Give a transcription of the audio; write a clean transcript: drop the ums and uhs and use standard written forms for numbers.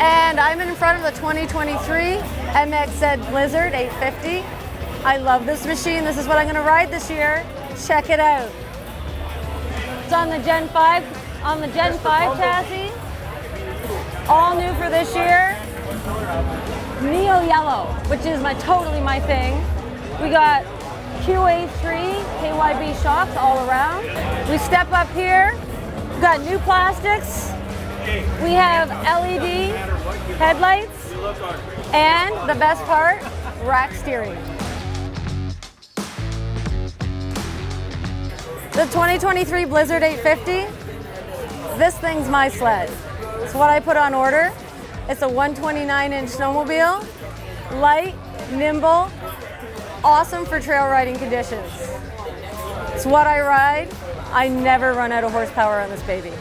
And I'm in front of the 2023 MXZ Blizzard 850. I love this machine. This is what I'm going to ride this year. Check it out. It's on the Gen 5 chassis. All new for this year. Neo Yellow, which is totally my thing. We got QA3 KYB shocks all around. We step up here. We've got new plastics. We have LED headlights. And the best part, rack steering. The 2023 Blizzard 850, this thing's my sled. It's what I put on order. It's a 129-inch snowmobile, light, nimble, awesome for trail riding conditions. It's what I ride. I never run out of horsepower on this baby.